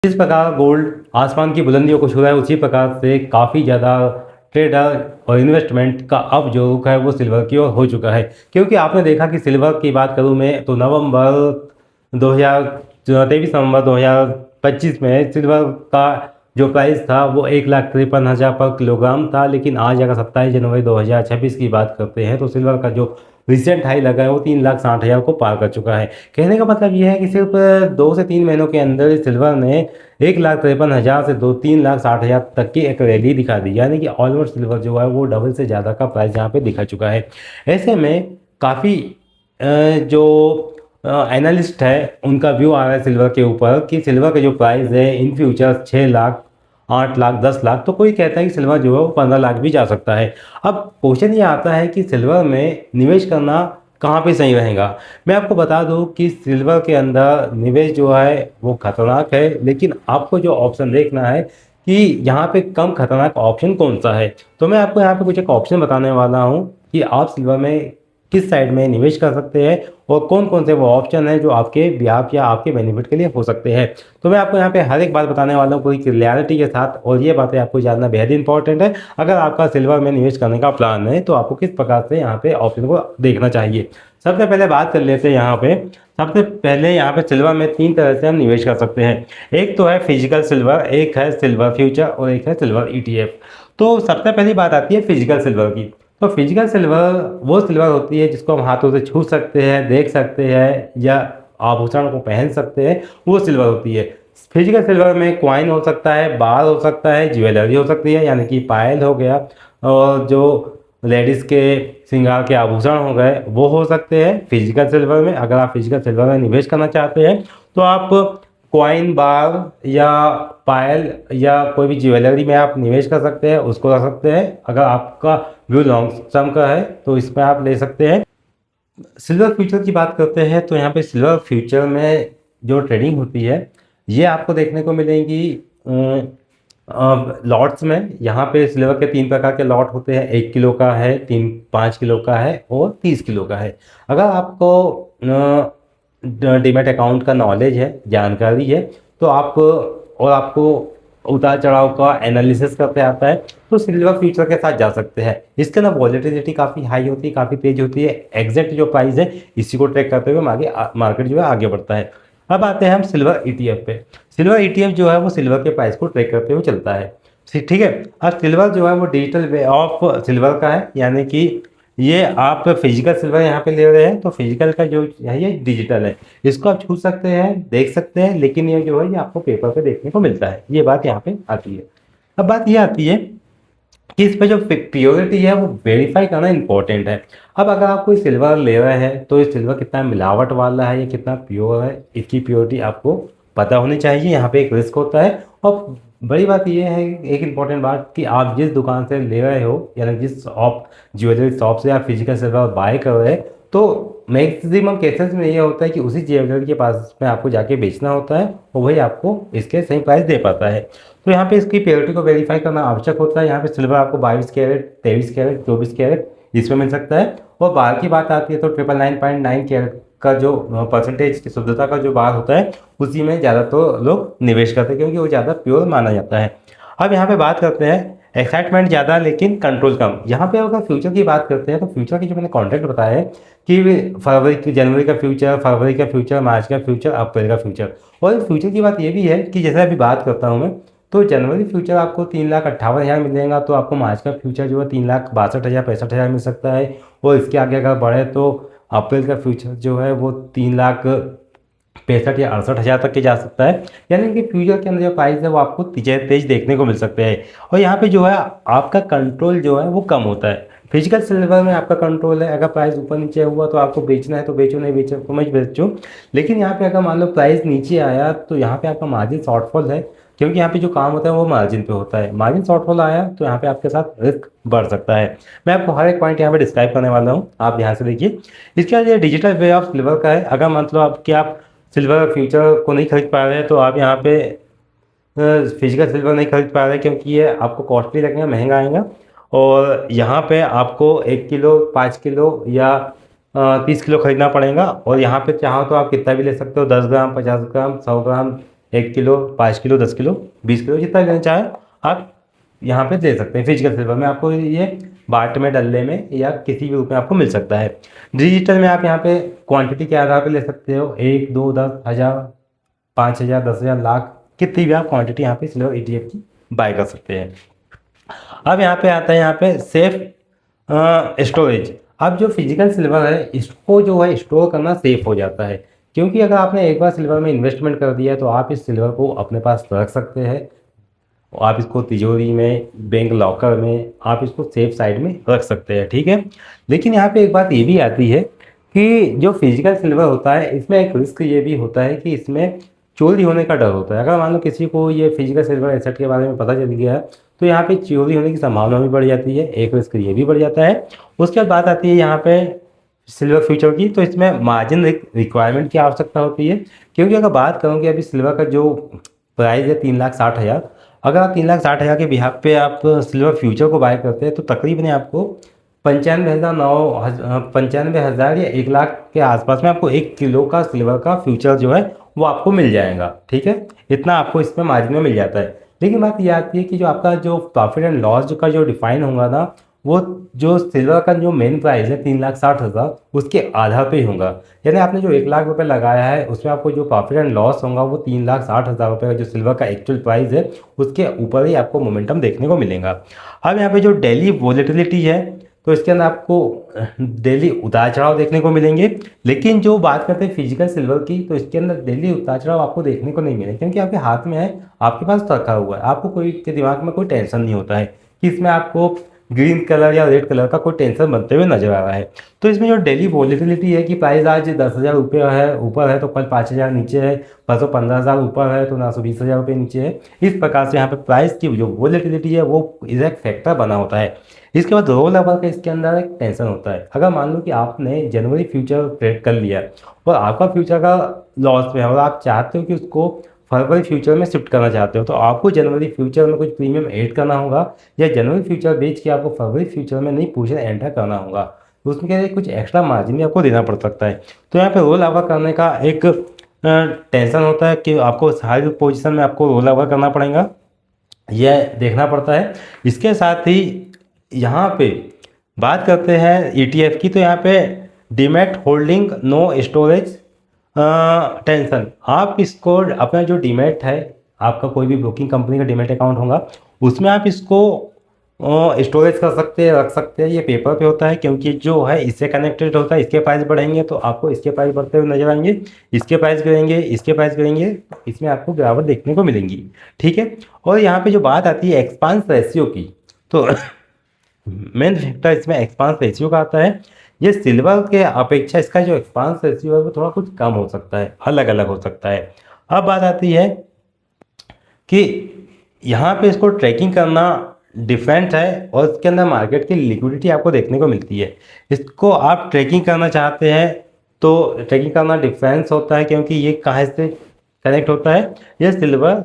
जिस प्रकार गोल्ड आसमान की बुलंदियों को छू रहा है, उसी प्रकार से काफ़ी ज़्यादा ट्रेडर और इन्वेस्टमेंट का अब जो रुख है वो सिल्वर की ओर हो चुका है। क्योंकि आपने देखा कि सिल्वर की बात करूं मैं तो नवंबर 2023 में सिल्वर का जो प्राइस था वो 1,53,000 पर किलोग्राम था। लेकिन आज अगर 27 जनवरी 2026 की बात करते हैं तो सिल्वर का जो रिसेंट हाई लगा है वो 3,60,000 को पार कर चुका है। कहने का मतलब ये है कि सिर्फ 2 से 3 महीनों के अंदर सिल्वर ने 1,53,000 से 3,60,000 तक की एक रैली दिखा दी, यानी कि ऑलमोस्ट सिल्वर जो है वो डबल से ज़्यादा का प्राइस यहाँ पे दिखा चुका है। ऐसे में काफ़ी जो एनालिस्ट है उनका व्यू आ रहा है सिल्वर के ऊपर कि सिल्वर का जो प्राइस है इन फ्यूचर 6 लाख, 8 लाख, 10 लाख, तो कोई कहता है कि सिल्वर जो है वो 15 लाख भी जा सकता है। अब क्वेश्चन ये आता है कि सिल्वर में निवेश करना कहाँ पे सही रहेगा। मैं आपको बता दूं कि सिल्वर के अंदर निवेश जो है वो खतरनाक है, लेकिन आपको जो ऑप्शन देखना है कि यहाँ पे कम खतरनाक ऑप्शन कौन सा है। तो मैं आपको यहाँ पे कुछ एक ऑप्शन बताने वाला हूँ कि आप सिल्वर में किस साइड में निवेश कर सकते हैं और कौन कौन से वो ऑप्शन हैं जो आपके ब्याज या आपके बेनिफिट के लिए हो सकते हैं। तो मैं आपको यहाँ पे हर एक बात बताने वाला हूँ पूरी क्लियरिटी के साथ, और ये बातें आपको जानना बेहद इंपॉर्टेंट है। अगर आपका सिल्वर में निवेश करने का प्लान है तो आपको किस प्रकार से यहाँ पे ऑप्शन को देखना चाहिए। सबसे पहले बात कर लेते हैं यहाँ पे। सबसे पहले यहाँ पे सिल्वर में 3 तरह से हम निवेश कर सकते हैं। एक तो है फिजिकल सिल्वर, एक है सिल्वर फ्यूचर और एक है सिल्वर ETF। तो सबसे पहली बात आती है फिजिकल सिल्वर की। तो फिजिकल सिल्वर वो सिल्वर होती है जिसको हम हाथों से छू सकते हैं, देख सकते हैं या आभूषण को पहन सकते हैं, वो सिल्वर होती है। फिजिकल सिल्वर में कॉइन हो सकता है, बार हो सकता है, ज्वेलरी हो सकती है, यानी कि पायल हो गया, और जो लेडीज़ के श्रृंगार के आभूषण हो गए वो हो सकते हैं फिजिकल सिल्वर में। अगर आप फिजिकल सिल्वर में निवेश करना चाहते हैं तो आप कॉइन, बार या पायल या कोई भी ज्वेलरी में आप निवेश कर सकते हैं, उसको रख सकते हैं। अगर आपका व्यू लॉन्ग टर्म का है तो इसमें आप ले सकते हैं। सिल्वर फ्यूचर की बात करते हैं तो यहाँ पे सिल्वर फ्यूचर में जो ट्रेडिंग होती है ये आपको देखने को मिलेंगी लॉट्स में। यहाँ पे सिल्वर के 3 प्रकार के लॉट होते हैं, 1 किलो का है, 5 किलो का है और 30 किलो का है। अगर आपको डीमैट अकाउंट का नॉलेज है, जानकारी है, तो आप और आपको उतार चढ़ाव का एनालिसिस करते आता है तो सिल्वर फ्यूचर के साथ जा सकते हैं। इसके ना वॉलेटिलिटी काफ़ी हाई होती है, काफ़ी तेज होती है। एग्जैक्ट जो प्राइस है इसी को ट्रैक करते हुए आगे मार्केट जो है आगे बढ़ता है। अब आते हैं हम सिल्वर ETF पे। सिल्वर ETF जो है वो सिल्वर के प्राइस को ट्रैक करते हुए चलता है, ठीक है। अब सिल्वर जो है वो डिजिटल वे ऑफ सिल्वर का है, यानी कि ये आप फिजिकल सिल्वर यहाँ पे ले रहे हैं तो फिजिकल का जो है ये डिजिटल है, इसको आप छू सकते हैं, देख सकते हैं, लेकिन ये जो है ये आपको पेपर पे देखने को मिलता है। ये बात यहाँ पे आती है। अब बात ये आती है कि इस पे जो प्योरिटी है वो वेरीफाई करना इंपॉर्टेंट है। अब अगर आप कोई सिल्वर ले रहे हैं तो ये सिल्वर कितना मिलावट वाला है या कितना प्योर है, इसकी प्योरिटी आपको पता होनी चाहिए। यहाँ पे एक रिस्क होता है। और बड़ी बात यह है, एक इम्पॉर्टेंट बात, कि आप जिस दुकान से ले रहे हो यानी जिस शॉप ज्वेलरी शॉप से आप फिजिकल सिल्वर बाय कर रहे हैं तो मैक्सिमम केसेस में ये होता है कि उसी ज्वेलरी के पास में आपको जाके बेचना होता है और वही आपको इसके सही प्राइस दे पाता है। तो यहाँ पे इसकी प्योरिटी को वेरीफाई करना आवश्यक होता है। यहाँ पे सिल्वर आपको 22 कैरेट, 23 कैरेट, 24 कैरेट इसमें मिल सकता है। और बार की बात आती है तो 999.9 कैरेट का जो परसेंटेज की शुद्धता का जो बार होता है उसी में ज़्यादा तो लोग निवेश करते हैं क्योंकि वो ज़्यादा प्योर माना जाता है। अब यहाँ पे बात करते हैं एक्साइटमेंट ज़्यादा लेकिन कंट्रोल कम। यहाँ पे अगर फ्यूचर की बात करते हैं तो फ्यूचर की जो मैंने कॉन्ट्रैक्ट बताया है कि जनवरी का फ्यूचर, फरवरी का फ्यूचर, मार्च का फ्यूचर, अप्रैल का फ्यूचर। और फ्यूचर की बात ये भी है कि जैसे अभी बात करता हूँ मैं, तो जनवरी फ्यूचर आपको 3,58,000 मिलेगा, तो आपको मार्च का फ्यूचर जो है 3,62,000, 65,000 मिल सकता है। और इसके आगे अगर बढ़े तो अप्रैल का फ्यूचर जो है वो 3,65,000 या 68,000 तक के जा सकता है। यानी कि फ्यूचर के अंदर जो प्राइस है वो आपको तेज देखने को मिल सकते हैं। और यहाँ पे जो है आपका कंट्रोल जो है वो कम होता है। फिजिकल सिल्वर में आपका कंट्रोल है, अगर प्राइस ऊपर नीचे हुआ तो आपको बेचना है तो बेचो, नहीं बेचो तो मत बेचो। लेकिन यहाँ पे अगर मान लो प्राइस नीचे आया तो यहाँ पे आपका मार्जिन शॉर्टफॉल है, क्योंकि यहाँ पे जो काम होता है वो मार्जिन पे होता है। मार्जिन शॉर्टफॉल आया तो यहाँ पे आपके साथ रिस्क बढ़ सकता है। मैं आपको हर एक पॉइंट यहाँ पे डिस्क्राइब करने वाला हूँ, आप ध्यान से देखिए। इसके बाद ये डिजिटल वे ऑफ सिल्वर का है। अगर मतलब आप सिल्वर फ्यूचर को नहीं खरीद पा रहे हैं तो आप यहाँ पे फिजिकल सिल्वर नहीं खरीद पा रहे क्योंकि ये आपको कॉस्टली लगेगा, महंगा आएगा। और यहाँ पे आपको 1 किलो, 5 किलो या 30 किलो खरीदना पड़ेगा। और यहाँ पे चाहो तो आप कितना भी ले सकते हो, 10 ग्राम, 50 ग्राम, 100 ग्राम, 1 किलो, 5 किलो, 10 किलो, 20 किलो, जितना लेना चाहे आप यहाँ पे ले सकते हैं। फिजिकल सिल्वर में आपको ये बाट में, डल्ले में या किसी भी रूप में आपको मिल सकता है। डिजिटल में आप यहाँ पे क्वांटिटी के आधार पर ले सकते हो, 1, 2, 10, 1000, 5000, 10,000, लाख, कितनी भी आप क्वांटिटी यहाँ पे सिल्वर ETF की बाय कर सकते हैं। अब यहाँ पे आता है यहाँ पे सेफ स्टोरेज। अब जो फिजिकल सिल्वर है इसको जो है स्टोर करना सेफ हो जाता है, क्योंकि अगर आपने एक बार सिल्वर में इन्वेस्टमेंट कर दिया है तो आप इस सिल्वर को अपने पास रख सकते हैं। आप इसको तिजोरी में, बैंक लॉकर में, आप इसको सेफ साइड में रख सकते हैं, ठीक है। लेकिन यहाँ पे एक बात ये भी आती है कि जो फिजिकल सिल्वर होता है इसमें एक रिस्क ये भी होता है कि इसमें चोरी होने का डर होता है। अगर मान लो किसी को ये फिजिकल सिल्वर एसेट के बारे में पता चल गया है तो यहाँ पे चोरी होने की संभावना भी बढ़ जाती है, एक रिस्क ये भी बढ़ जाता है। उसके बाद बात आती है यहाँ पे सिल्वर फ्यूचर की, तो इसमें मार्जिन रिक्वायरमेंट की आवश्यकता होती है। क्योंकि अगर बात करूँ कि अभी सिल्वर का जो प्राइस है 3,60,000, अगर आप 3,60,000 के बिहाफ पे आप सिल्वर फ्यूचर को बाय करते हैं तो तकरीबन आपको 95,000 या 1,00,000 के आसपास में आपको 1 किलो का सिल्वर का फ्यूचर जो है वो आपको मिल जाएगा, ठीक है। इतना आपको इसमें मार्जिन में मिल जाता है। लेकिन बात ये आती है कि जो आपका जो प्रॉफिट एंड लॉस का जो डिफाइन होगा ना, वो जो सिल्वर का जो मेन प्राइस है 3,60,000 उसके आधार पे ही होगा। यानी आपने जो 1,00,000 रुपये लगाया है उसमें आपको जो प्रॉफिट एंड लॉस होगा वो 3,60,000 रुपये का जो सिल्वर का एक्चुअल प्राइस है उसके ऊपर ही आपको मोमेंटम देखने को मिलेगा। अब यहाँ पे जो डेली वॉलेटिलिटी है तो इसके अंदर आपको डेली उतार चढ़ाव देखने को मिलेंगे। लेकिन जो बात करते हैं फिजिकल सिल्वर की तो इसके अंदर डेली उतार चढ़ाव आपको देखने को नहीं मिले, क्योंकि आपके हाथ में है, आपके पास रखा हुआ है, आपको कोई के दिमाग में कोई टेंशन नहीं होता है कि इसमें आपको ग्रीन कलर या रेड कलर का कोई टेंशन बनते हुए नजर आ रहा है। तो इसमें जो डेली वॉलेटिलिटी है कि प्राइस आज 10,000 रुपये है ऊपर है तो कल 5,000 नीचे है, परसों 15,000 ऊपर है तो 920,000 रुपये नीचे है। इस प्रकार से यहाँ पे प्राइस की जो वॉलेटिलिटी है वो इजेक्ट फैक्टर बना होता है। इसके बाद रोल ओवर का इसके अंदर एक टेंशन होता है। अगर मान लो कि आपने जनवरी फ्यूचर ट्रेड कर लिया और आपका फ्यूचर का लॉस में है और आप चाहते हो कि उसको फरवरी फ्यूचर में शिफ्ट करना चाहते हो तो आपको जनवरी फ्यूचर में कुछ प्रीमियम ऐड करना होगा, या जनवरी फ्यूचर बेच के आपको फरवरी फ्यूचर में नई पोजीशन एंटर करना होगा। तो उसमें क्या है, कुछ एक्स्ट्रा मार्जिन भी आपको देना पड़ सकता है। तो यहाँ पे रोल ओवर करने का एक टेंशन होता है कि आपको हर पोजीशन में आपको रोल ओवर करना पड़ेगा, यह देखना पड़ता है। इसके साथ ही यहाँ पे बात करते हैं ETF की, तो यहाँ पे demat holding no storage tension. आप इसको अपना जो डीमैट है, आपका कोई भी ब्रोकिंग कंपनी का डीमैट अकाउंट होगा उसमें आप इसको स्टोरेज कर सकते हैं, रख सकते हैं। ये पेपर पे होता है क्योंकि जो है इससे कनेक्टेड होता है। इसके प्राइस बढ़ेंगे तो आपको इसके प्राइस बढ़ते हुए नजर आएंगे, इसके प्राइस गिरेंगे, इसके प्राइस गिरेंगे, इसमें आपको गिरावट देखने को मिलेंगी, ठीक है। और यहाँ पे जो बात आती है एक्सपांस रेशियो की, तो मेन फैक्टर इसमें एक्सपांस रेशियो का आता है। ये सिल्वर के अपेक्षा इसका जो एक्सपांस रेशियो है वो थोड़ा कुछ कम हो सकता है, अलग अलग हो सकता है। अब बात आती है कि यहाँ पे इसको ट्रैकिंग करना डिफरेंट है और इसके अंदर मार्केट की लिक्विडिटी आपको देखने को मिलती है। इसको आप ट्रैकिंग करना चाहते हैं तो ट्रैकिंग करना डिफरेंस होता है, क्योंकि ये कहाँ से कनेक्ट होता है, ये सिल्वर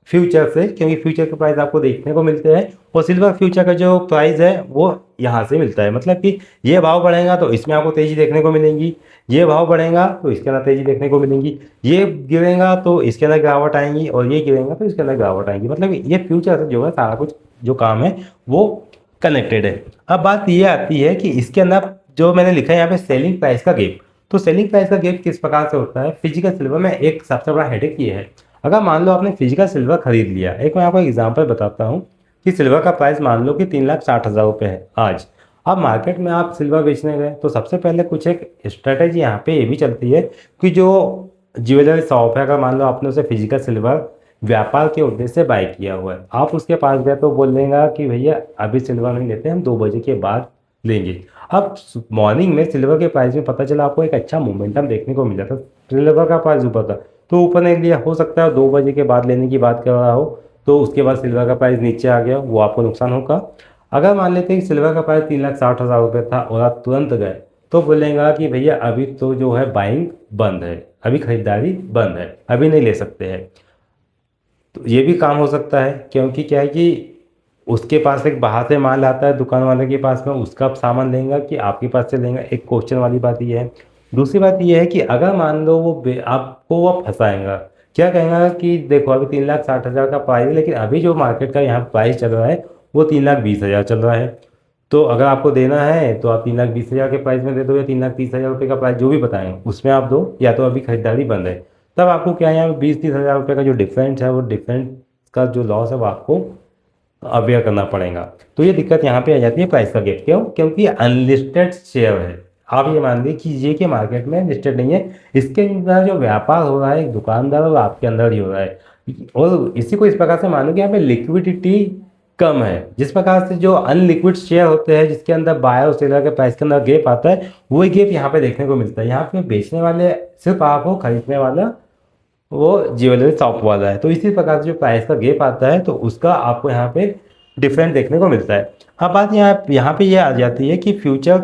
फ्यूचर से, क्योंकि फ्यूचर के प्राइस आपको देखने को मिलते हैं और सिल्वर फ्यूचर का जो प्राइस है वो यहाँ से मिलता है। मतलब कि ये भाव बढ़ेगा तो इसमें आपको तेज़ी देखने को मिलेंगी, ये भाव बढ़ेगा तो इसके अंदर तेज़ी देखने को मिलेंगी, ये गिरेगा तो इसके अंदर गिरावट आएंगी और ये गिरेगा तो इसके अंदर गिरावट आएंगी। मतलब ये फ्यूचर से जो है सारा कुछ जो काम है वो कनेक्टेड है। अब बात ये आती है कि इसके अंदर जो मैंने लिखा है यहाँ पे सेलिंग प्राइस का गैप, तो सेलिंग प्राइस का गैप किस प्रकार से होता है फिजिकल सिल्वर में, एक सबसे बड़ा हेडेक ये है। अगर मान लो आपने फिजिकल सिल्वर खरीद लिया, एक मैं आपको एग्जांपल बताता हूँ कि सिल्वर का प्राइस मान लो कि 3,60,000 रुपये है आज। अब मार्केट में आप सिल्वर बेचने गए तो सबसे पहले कुछ एक स्ट्रेटेजी यहाँ पे ये भी चलती है कि जो ज्वेलरी शॉप है, अगर मान लो आपने उसे फिजिकल सिल्वर व्यापार के उद्देश्य से बाय किया हुआ है, आप उसके पास गए तो बोल देगा कि भैया अभी सिल्वर नहीं लेते, हम 2 बजे के बाद लेंगे। अब मॉर्निंग में सिल्वर के प्राइस में पता चला आपको एक अच्छा मोमेंटम देखने को मिला था, सिल्वर का प्राइस ऊपर था तो ऊपर नहीं लिया, हो सकता है 2 बजे के बाद लेने की बात कर रहा हो तो उसके बाद सिल्वर का प्राइस नीचे आ गया, वो आपको नुकसान होगा। अगर मान लेते हैं कि सिल्वर का प्राइस 3,60,000 रुपये था और आप तुरंत गए तो बोलेगा कि भैया अभी तो जो है बाइंग बंद है, अभी खरीदारी बंद है, अभी नहीं ले सकते हैं। तो ये भी काम हो सकता है, क्योंकि क्या है कि उसके पास एक बाहर से माल आता है दुकान वाले के पास में, उसका सामान लेंगे कि आपके पास से लेंगे, एक क्वेश्चन वाली बात ये है। दूसरी बात ये है कि अगर मान लो वो आपको वो फंसाएगा क्या कहेगा कि देखो अभी 3,60,000 का प्राइस है, लेकिन अभी जो मार्केट का यहाँ प्राइस चल रहा है वो 3,20,000 चल रहा है। तो अगर आपको देना है तो आप 3,20,000 के प्राइस में दे दो, या 3,30,000 रुपये का प्राइस जो भी बताएं उसमें आप दो, या तो अभी खरीदारी बंद है। तब आपको क्या है, यहाँ पे 20-30,000 रुपये का जो डिफरेंस है, वो डिफरेंस का जो लॉस है वो आपको अवेयर करना पड़ेगा। तो ये दिक्कत यहाँ पे आ जाती है प्राइस का गेप। क्यों? क्योंकि अनलिस्टेड शेयर है। आप ये मान लीजिए कि मार्केट में लिस्टेड नहीं है, इसके अंदर जो व्यापार हो रहा है एक दुकानदार और आपके अंदर ही हो रहा है। और इसी को इस प्रकार से मानो कि यहाँ पे लिक्विडिटी कम है। जिस प्रकार से जो अनलिक्विड शेयर होते हैं जिसके अंदर बायर और सेलर के प्राइस के अंदर गैप आता है, वही गैप यहाँ पे देखने को मिलता है। यहाँ पे बेचने वाले सिर्फ आप हो, खरीदने वाला वो ज्वेलरी शॉप वाला है। तो इसी प्रकार से जो प्राइस का गैप आता है तो उसका आपको यहाँ पे डिफरेंट देखने को मिलता है। अब बात यहाँ पे ये आ जाती है कि फ्यूचर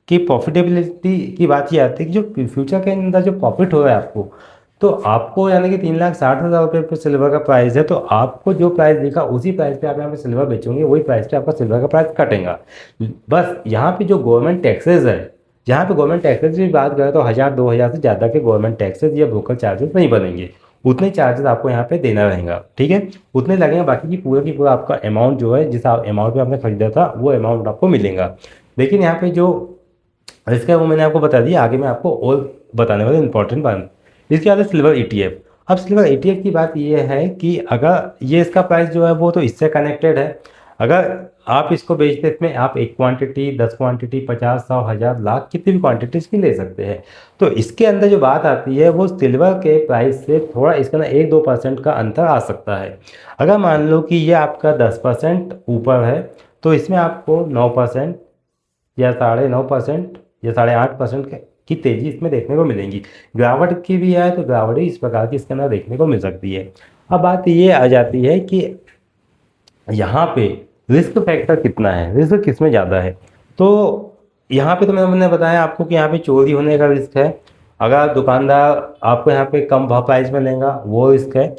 की प्रॉफिटेबिलिटी की बात ये आती है कि जो फ्यूचर के अंदर जो प्रॉफिट हो रहा है आपको, तो आपको यानी कि 3,60,000 रुपये पर सिल्वर का प्राइस है, तो आपको जो प्राइस दिखा उसी प्राइस पे आप यहाँ पे सिल्वर बेचोगे, वही प्राइस पे आपका सिल्वर का प्राइस कटेगा। बस यहाँ पे जो गवर्नमेंट टैक्सेस है, जहाँ पे गवर्नमेंट टैक्सेस की बात करें तो 1,000-2,000 से ज़्यादा के गवर्नमेंट टैक्सेस या ब्रोकर चार्जेस नहीं बनेंगे। उतने चार्जेस आपको यहाँ पे देना रहेगा, ठीक है, उतने लगेंगे। बाकी की पूरा आपका अमाउंट जो है, जिस अमाउंट पे आपने खरीदा था वो अमाउंट आपको मिलेगा। लेकिन यहाँ पे जो इसका वो मैंने आपको बता दिया, आगे मैं आपको और बताने वाला इंपॉर्टेंट बात। इसके बाद है सिल्वर ETF। अब सिल्वर ETF की बात ये है कि अगर ये इसका प्राइस जो है वो तो इससे कनेक्टेड है। अगर आप इसको बेचते इसमें आप 1 क्वांटिटी, 10 क्वांटिटी, 50, 100, 1000, लाख कितनी भी क्वांटिटीज की ले सकते हैं। तो इसके अंदर जो बात आती है वो सिल्वर के प्राइस से थोड़ा इसके अंदर 1-2% का अंतर आ सकता है। अगर मान लो कि ये आपका 10% ऊपर है तो इसमें आपको 9% या 9.5% या 8.5% की तेज़ी इसमें देखने को मिलेगी। गिरावट की भी है तो गिरावट ही इस प्रकार की इसके अंदर देखने को मिल सकती है। अब बात ये आ जाती है कि यहाँ पे रिस्क फैक्टर कितना है, रिस्क किस में ज़्यादा है। तो यहाँ पे तो मैंने बताया आपको कि यहाँ पे चोरी होने का रिस्क है। अगर दुकानदार आपको यहाँ पे कम प्राइस में लेगा वो रिस्क है।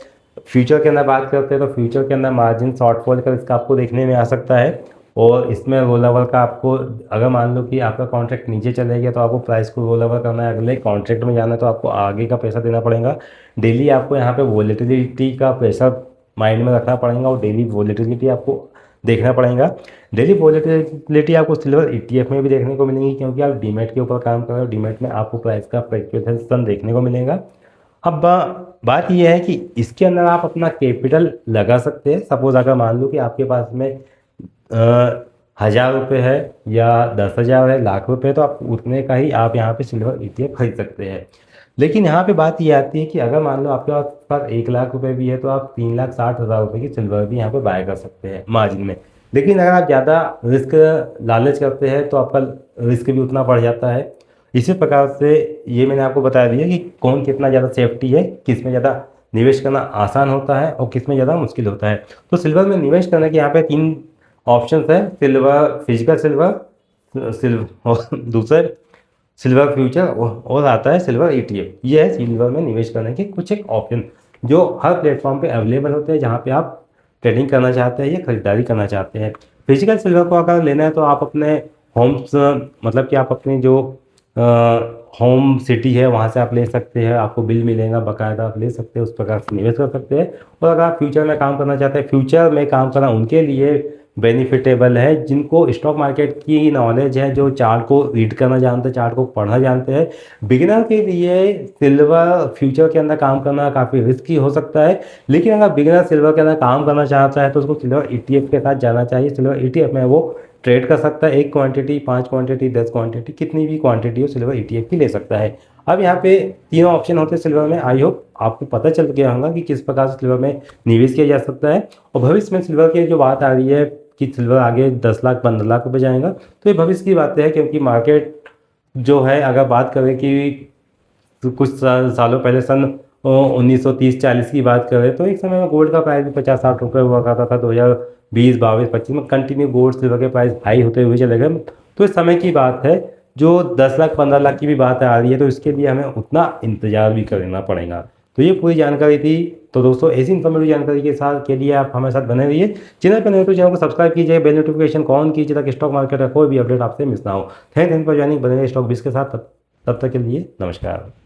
फ्यूचर के अंदर बात करते हैं तो फ्यूचर के अंदर मार्जिन शॉर्टफॉल का रिस्क आपको देखने में आ सकता है। और इसमें रोल ओवर का आपको, अगर मान लो कि आपका कॉन्ट्रैक्ट नीचे चले गया तो आपको प्राइस को रोल ओवर करना है, अगले कॉन्ट्रैक्ट में जाना है तो आपको आगे का पैसा देना पड़ेगा। डेली आपको यहाँ पे वॉलेटिलिटी का प्रेशर माइंड में रखना पड़ेगा और डेली वॉलेटिलिटी आपको देखना पड़ेगा। डेली वॉलेटिलिटी आपको सिल्वर ETF में भी देखने को मिलेगी, क्योंकि आप डीमैट के ऊपर काम कर रहे हो। डीमैट में आपको प्राइस का फ्लक्चुएशन देखने को मिलेगा। अब बात यह है कि इसके अंदर आप अपना कैपिटल लगा सकते हैं। सपोज अगर मान लो कि आपके पास में 1,000 रुपये है या 10,000 है, लाख रुपये, तो आप उतने का ही आप यहाँ पे सिल्वर ETF खरीद सकते हैं। लेकिन यहाँ पे बात ये आती है कि अगर मान लो आपके पास 1,00,000 रुपये भी है तो आप 3,60,000 रुपये की सिल्वर भी यहाँ पे बाय कर सकते हैं मार्जिन में। लेकिन अगर आप ज़्यादा रिस्क लालच करते हैं तो आपका रिस्क भी उतना बढ़ जाता है। इसी प्रकार से ये मैंने आपको बता दिया कि कौन कितना ज़्यादा सेफ्टी है, किस में ज़्यादा निवेश करना आसान होता है और किस में ज़्यादा मुश्किल होता है। तो सिल्वर में निवेश करने के यहाँ पे 3 ऑप्शंस है, सिल्वर, फिजिकल सिल्वर और दूसरे सिल्वर फ्यूचर, और आता है सिल्वर ETF। ये है सिल्वर में निवेश करने के कुछ एक ऑप्शन जो हर प्लेटफॉर्म पे अवेलेबल होते हैं जहाँ पे आप ट्रेडिंग करना चाहते हैं या खरीदारी करना चाहते हैं। फिजिकल सिल्वर को अगर लेना है तो आप अपने होम्स, मतलब कि आप अपनी जो होम सिटी है वहाँ से आप ले सकते हैं, आपको बिल मिलेगा बाकायदा, आप ले सकते हैं, उस प्रकार से निवेश कर सकते हैं। और अगर आप फ्यूचर में काम करना चाहते हैं, फ्यूचर में काम करना उनके लिए बेनिफिटेबल है जिनको स्टॉक मार्केट की नॉलेज है, जो चार्ट को रीड करना जानते हैं, चार्ट को पढ़ना जानते हैं। बिगिनर के लिए सिल्वर फ्यूचर के अंदर काम करना काफ़ी रिस्की हो सकता है, लेकिन अगर बिगिनर सिल्वर के अंदर काम करना चाहता है तो उसको सिल्वर ETF के साथ जाना चाहिए। सिल्वर ETF में वो ट्रेड कर सकता है, 1 क्वांटिटी, 5 क्वांटिटी, 10 क्वांटिटी, कितनी भी क्वांटिटी हो सिल्वर ETF की ले सकता है। अब यहाँ पे 3 ऑप्शन होते हैं सिल्वर में। आई होप आपको पता चल गया होगा कि किस प्रकार से सिल्वर में निवेश किया जा सकता है। और भविष्य में सिल्वर की जो बात आ रही है कि सिल्वर आगे 10 लाख 15 लाख रुपये जाएगा, तो ये भविष्य की बातें हैं, क्योंकि मार्केट जो है, अगर बात करें कि कुछ सालों पहले सन 1930-40 की बात करें तो एक समय में गोल्ड का प्राइस भी 50-60 रुपये हुआ करता था। 2020, 22, 25 में कंटिन्यू गोल्ड सिल्वर के प्राइस हाई होते हुए चले गए। तो इस समय की बात है, जो 10 लाख 15 लाख की भी बात आ रही है, तो इसके लिए हमें उतना इंतजार भी करना पड़ेगा। तो ये पूरी जानकारी थी। तो दोस्तों, ऐसी इन्फॉर्मेटिव जानकारी के लिए आप हमारे साथ बने रहिए। चैनल पर नए तो चैनल को सब्सक्राइब कीजिए, बेल नोटिफिकेशन ऑन कीजिए ताकि स्टॉक मार्केट का कोई भी अपडेट आपसे मिस ना हो। थैंक फॉर ज्वाइनिंग, बने रहिए स्टॉक 20 के साथ। तब तक के लिए नमस्कार।